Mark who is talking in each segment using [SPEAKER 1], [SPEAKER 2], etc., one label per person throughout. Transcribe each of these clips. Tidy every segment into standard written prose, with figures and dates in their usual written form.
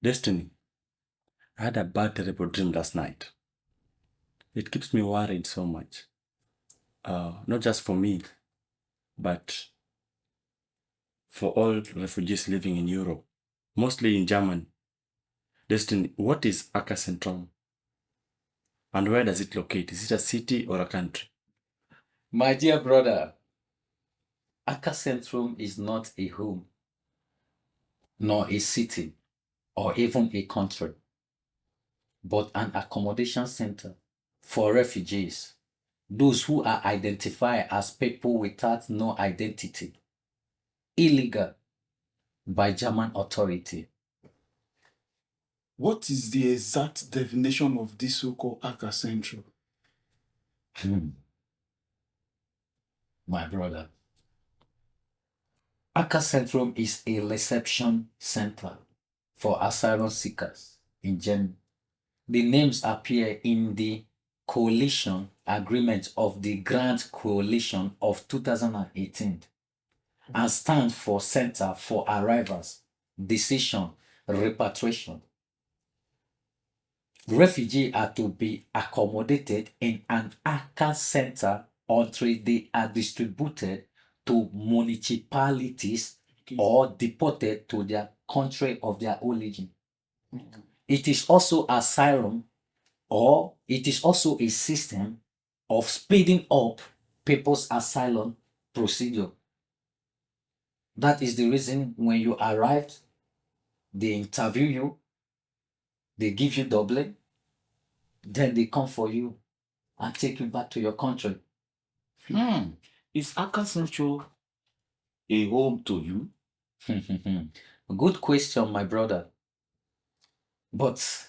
[SPEAKER 1] Destiny, I had a bad, terrible dream last night. It keeps me worried so much. Not just for me, but for all refugees living in Europe, mostly in Germany. Destiny, what is Akersentrum? And where does it locate? Is it a city or a country?
[SPEAKER 2] My dear brother, Akersentrum is not a home, nor a city, or even a country, but an accommodation center for refugees, those who are identified as people without no identity, illegal by German authority.
[SPEAKER 3] What is the exact definition of this so-called Akersentrum?
[SPEAKER 2] My brother, Akersentrum is a reception center for asylum seekers in Germany. The names appear in the coalition agreement of the Grand Coalition of 2018 and stand for Center for Arrivals, Decision, Repatriation. Refugees are to be accommodated in an ACA center until they are distributed to municipalities or deported to their country of their origin. It is also asylum, or it is also a system of speeding up people's asylum procedure. That is the reason when you arrived, they interview you, they give you Dublin, then they come for you and take you back to your country.
[SPEAKER 4] Is Akersentrum a home to you?
[SPEAKER 2] Good question, my brother. But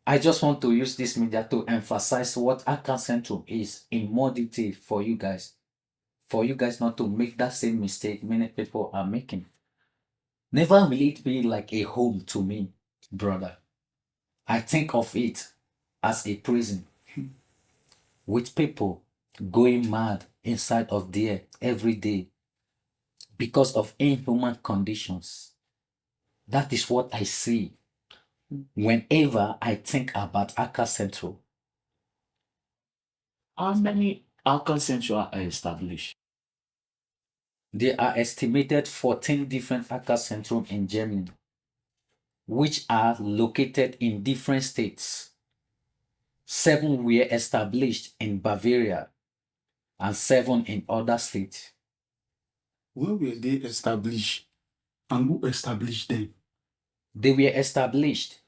[SPEAKER 2] I just want to use this media to emphasize what Akersentrum is in more detail for you guys. For you guys not to make that same mistake many people are making. Never will it be like a home to me, brother. I think of it as a prison with people going mad inside of there every day because of inhuman conditions. That is what I see whenever I think about Akersentrum.
[SPEAKER 4] How many Akersentrum are established?
[SPEAKER 2] There are estimated 14 different Akersentrum in Germany, which are located in different states. 7 were established in Bavaria and 7 in other states.
[SPEAKER 3] When were they established? And who established them?
[SPEAKER 2] They were established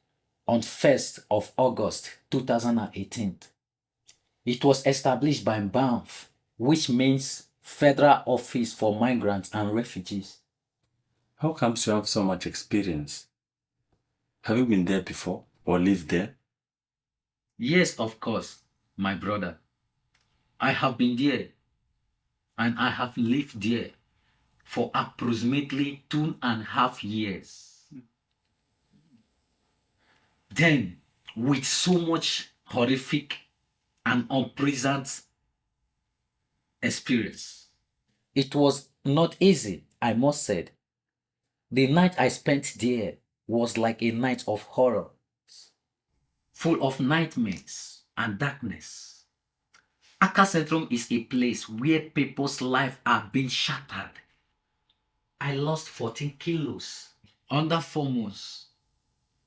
[SPEAKER 2] on 1st of August 2018. It was established by BAMF, which means Federal Office for Migrants and Refugees.
[SPEAKER 1] How comes you have so much experience? Have you been there before or lived there?
[SPEAKER 2] Yes, of course, my brother. I have been there and I have lived there for approximately 2.5 years. Then, with so much horrific and unpleasant experience. It was not easy, I must say. The night I spent there was like a night of horror, full of nightmares and darkness. Akersentrum is a place where people's lives are being shattered. I lost 14 kilos under 4 months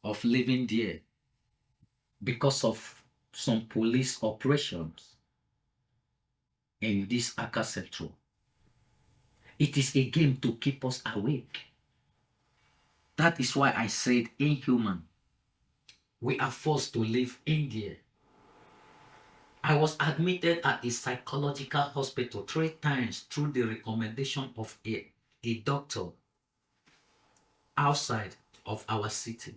[SPEAKER 2] of living there because of some police operations in this Akersentrum. It is a game to keep us awake. That is why I said inhuman. We are forced to live in there. I was admitted at a psychological hospital 3 times through the recommendation of a doctor outside of our city.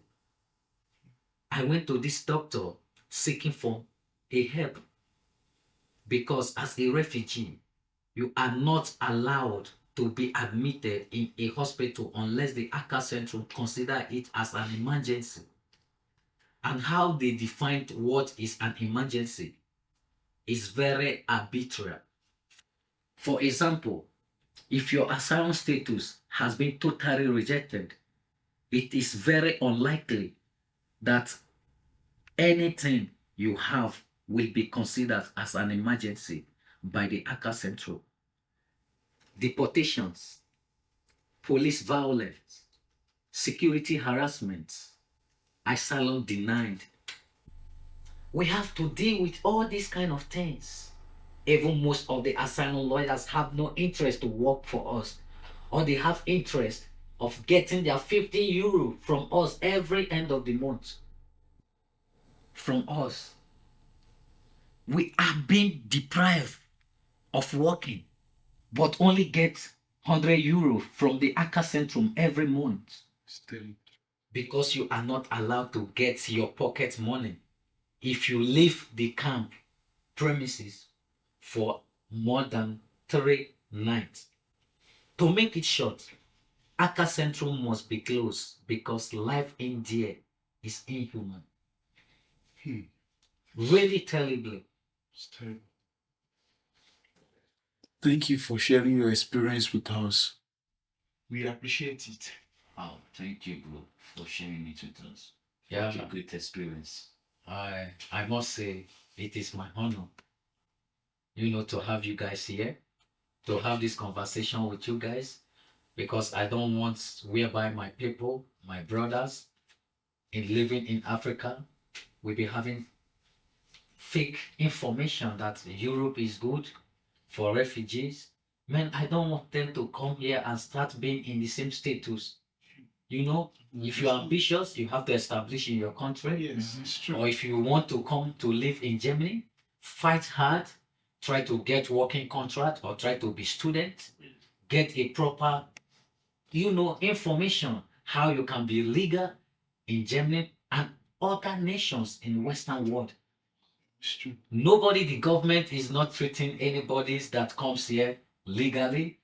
[SPEAKER 2] I went to this doctor seeking for a help because as a refugee, you are not allowed to be admitted in a hospital unless the Akersentrum consider it as an emergency. And how they defined what is an emergency is very arbitrary. For example, if your asylum status has been totally rejected, it is very unlikely that anything you have will be considered as an emergency by the Akersentrum. Deportations, police violence, security harassment, asylum denied. We have to deal with all these kind of things. Even most of the asylum lawyers have no interest to work for us, or they have interest of getting their 50 euro from us every end of the month. From us. We are being deprived of working, but only get 100 euro from the Akersentrum every month.
[SPEAKER 3] Still.
[SPEAKER 2] Because you are not allowed to get your pocket money if you leave the camp premises for more than 3 nights. To make it short, Akersentrum must be closed because life in there is inhuman. Really terribly.
[SPEAKER 3] Still. Thank you for sharing your experience with us. We appreciate it.
[SPEAKER 4] Oh, thank you, bro, for sharing it with us.
[SPEAKER 2] Yeah.
[SPEAKER 4] Such a great experience.
[SPEAKER 2] I must say it is my honor, to have you guys here, to have this conversation with you guys, because I don't want whereby my people, my brothers, in living in Africa, will be having fake information that Europe is good for refugees. Man, I don't want them to come here and start being in the same status. If you're ambitious, you have to establish in your country.
[SPEAKER 3] Yes, it's true.
[SPEAKER 2] Or if you want to come to live in Germany, fight hard, try to get working contract or try to be student, get a proper, information how you can be legal in Germany and other nations in Western world.
[SPEAKER 3] It's true.
[SPEAKER 2] The government is not treating anybody that comes here legally.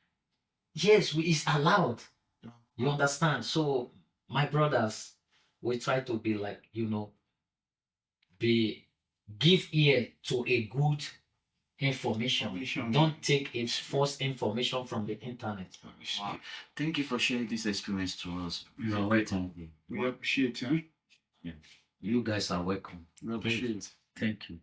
[SPEAKER 2] Yes, it's allowed. You understand? So, my brothers, we try to be like, give ear to a good information. Don't take a false information from the internet.
[SPEAKER 4] Wow. Thank you for sharing this experience to us.
[SPEAKER 3] You are
[SPEAKER 4] welcome.
[SPEAKER 3] We appreciate it.
[SPEAKER 2] You guys are welcome.
[SPEAKER 3] We appreciate it.
[SPEAKER 2] Thank you.